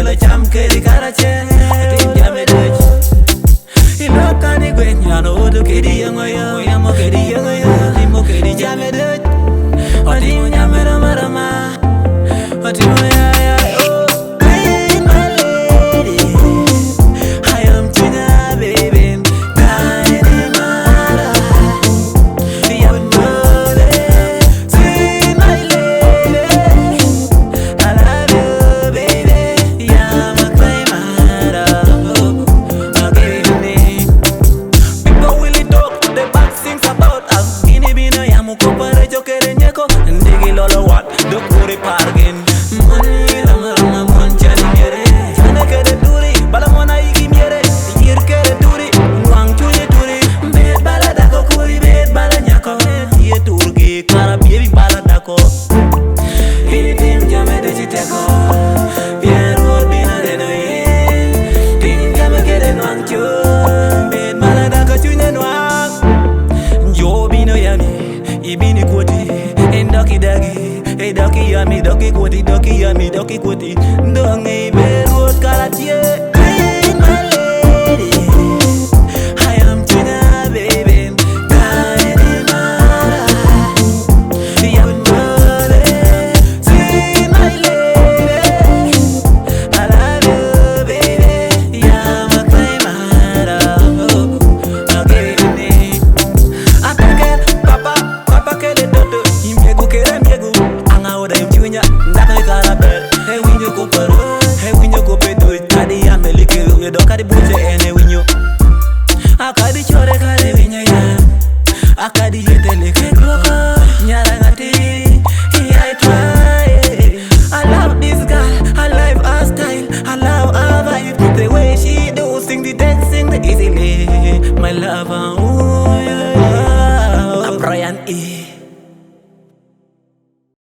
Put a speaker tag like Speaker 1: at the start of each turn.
Speaker 1: la cham kedi karache Tim jame dech Ilokani gwen Yano odo kedi yango ya Yamo kedi yango ya Timo kedi jame dech Otimo nyame rama rama Otimo ya ya oh Hey my lady I am Tina baby Kaini mara Ya bunole See my lady I love you baby Ya makwai mara I'll give you name People really talk the bad things about us Bini bina ya mukopare jokere nyeko Ndigi lolo wat Dokuri pargin Money rama rama monchani miere Chane kere duri Bala mona iki miere Yir kere duri Nwang chunye duri Bed bala dako kuri bed bala nyako Ye turgi kara biebi bala dako Hini tim jame de chiteko Bien road bina de no ye Tim jame kere nwang chun Bed bala dako chunye nwang Jo bino yami Ibini koti Doki dagi Hey doki yami doki koti Doki yami doki koti Dongi be road karatie